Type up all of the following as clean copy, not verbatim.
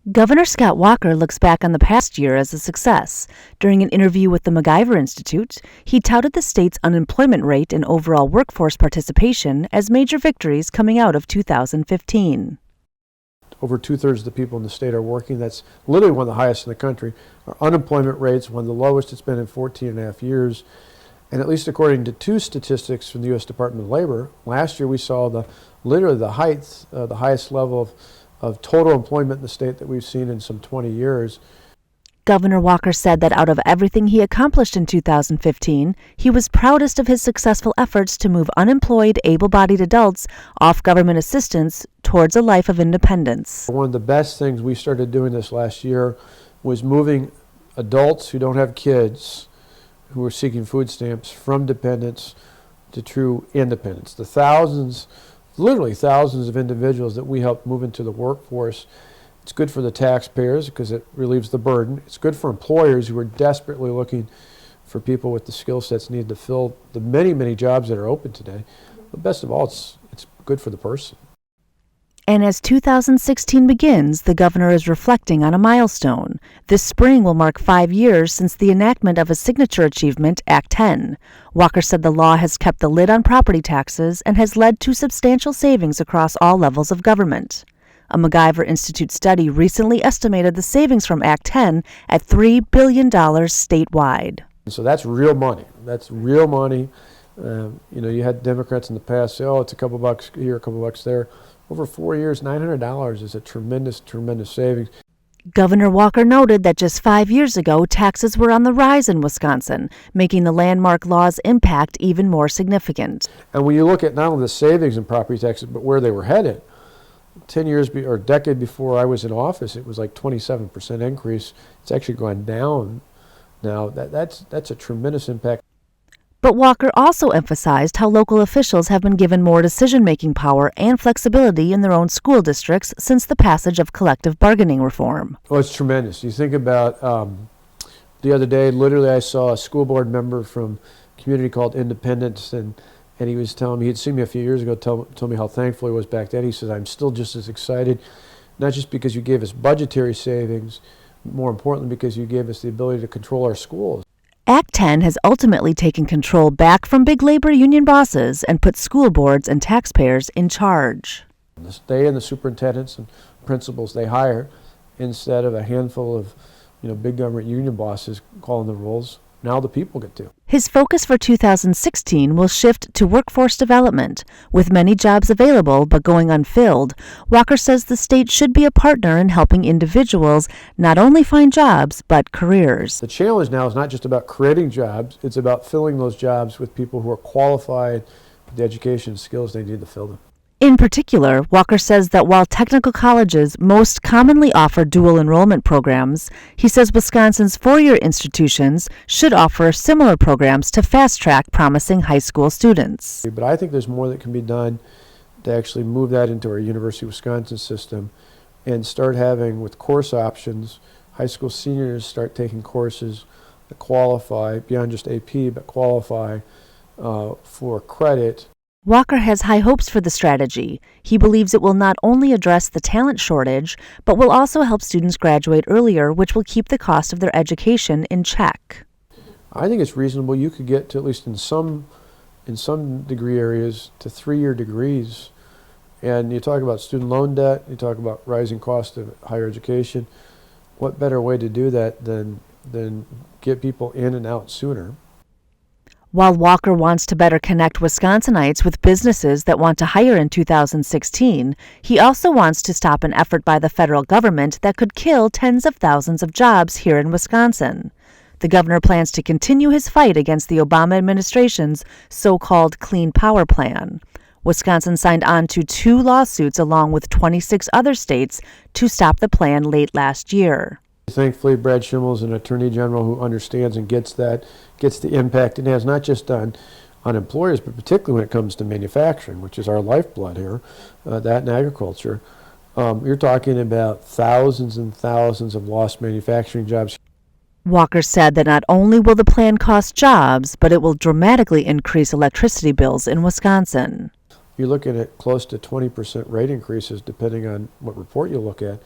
Governor Scott Walker looks back on the past year as a success. During an interview with the MacIver Institute, he touted the state's unemployment rate and overall workforce participation as major victories coming out of 2015. Over two-thirds of the people in the state are working. That's literally one of the highest in the country. Our unemployment rate's one of the lowest it's been in 14 and a half years. And at least according to two statistics from the U.S. Department of Labor, last year we saw literally the highest level of total employment in the state that we've seen in some 20 years. Governor Walker said that out of everything he accomplished in 2015, he was proudest of his successful efforts to move unemployed, able-bodied adults off government assistance towards a life of independence. One of the best things we started doing this last year was moving adults who don't have kids, who are seeking food stamps, from dependence to true independence. Literally thousands of individuals that we helped move into the workforce. It's good for the taxpayers because it relieves the burden. It's good for employers who are desperately looking for people with the skill sets needed to fill the many, many jobs that are open today. But best of all, it's good for the person. And as 2016 begins, the governor is reflecting on a milestone. This spring will mark 5 years since the enactment of a signature achievement, Act 10. Walker said the law has kept the lid on property taxes and has led to substantial savings across all levels of government. A MacIver Institute study recently estimated the savings from Act 10 at $3 billion statewide. So that's real money. That's real money. You had Democrats in the past say, oh, it's a couple bucks here, a couple bucks there. Over 4 years, $900 is a tremendous, tremendous savings. Governor Walker noted that just 5 years ago, taxes were on the rise in Wisconsin, making the landmark law's impact even more significant. And when you look at not only the savings in property taxes, but where they were headed, 10 years or a decade before I was in office, it was like 27% increase. It's actually gone down now. That's a tremendous impact. But Walker also emphasized how local officials have been given more decision-making power and flexibility in their own school districts since the passage of collective bargaining reform. Oh, it's tremendous. You think about the other day, literally I saw a school board member from a community called Independence, and he was telling me, he'd seen me a few years ago, told me how thankful he was back then. He said, I'm still just as excited, not just because you gave us budgetary savings, more importantly because you gave us the ability to control our schools. Act 10 has ultimately taken control back from big labor union bosses and put school boards and taxpayers in charge. They and the superintendents and principals they hire, instead of a handful of big government union bosses calling the rules, now the people get to. His focus for 2016 will shift to workforce development. With many jobs available but going unfilled, Walker says the state should be a partner in helping individuals not only find jobs, but careers. The challenge now is not just about creating jobs, it's about filling those jobs with people who are qualified with the education and skills they need to fill them. In particular, Walker says that while technical colleges most commonly offer dual enrollment programs, he says Wisconsin's four-year institutions should offer similar programs to fast-track promising high school students. But I think there's more that can be done to actually move that into our University of Wisconsin system and start having, with course options, high school seniors start taking courses that qualify beyond just AP, but qualify for credit. Walker has high hopes for the strategy. He believes it will not only address the talent shortage, but will also help students graduate earlier, which will keep the cost of their education in check. I think it's reasonable. You could get to, at least in some degree areas, to 3-year degrees. And you talk about student loan debt, you talk about rising cost of higher education. What better way to do that than get people in and out sooner? While Walker wants to better connect Wisconsinites with businesses that want to hire in 2016, he also wants to stop an effort by the federal government that could kill tens of thousands of jobs here in Wisconsin. The governor plans to continue his fight against the Obama administration's so-called Clean Power Plan. Wisconsin signed on to 2 lawsuits along with 26 other states to stop the plan late last year. Thankfully, Brad Schimmel is an attorney general who understands and gets the impact it has, not just on employers, but particularly when it comes to manufacturing, which is our lifeblood here, that and agriculture. You're talking about thousands and thousands of lost manufacturing jobs. Walker said that not only will the plan cost jobs, but it will dramatically increase electricity bills in Wisconsin. You're looking at close to 20% rate increases, depending on what report you look at.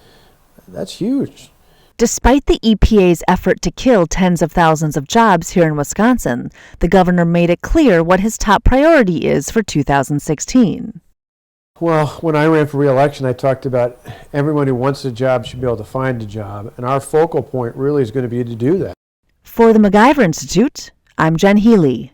That's huge. Despite the EPA's effort to kill tens of thousands of jobs here in Wisconsin, the governor made it clear what his top priority is for 2016. Well, when I ran for re-election, I talked about everyone who wants a job should be able to find a job, and our focal point really is going to be to do that. For the MacIver Institute, I'm Jen Healy.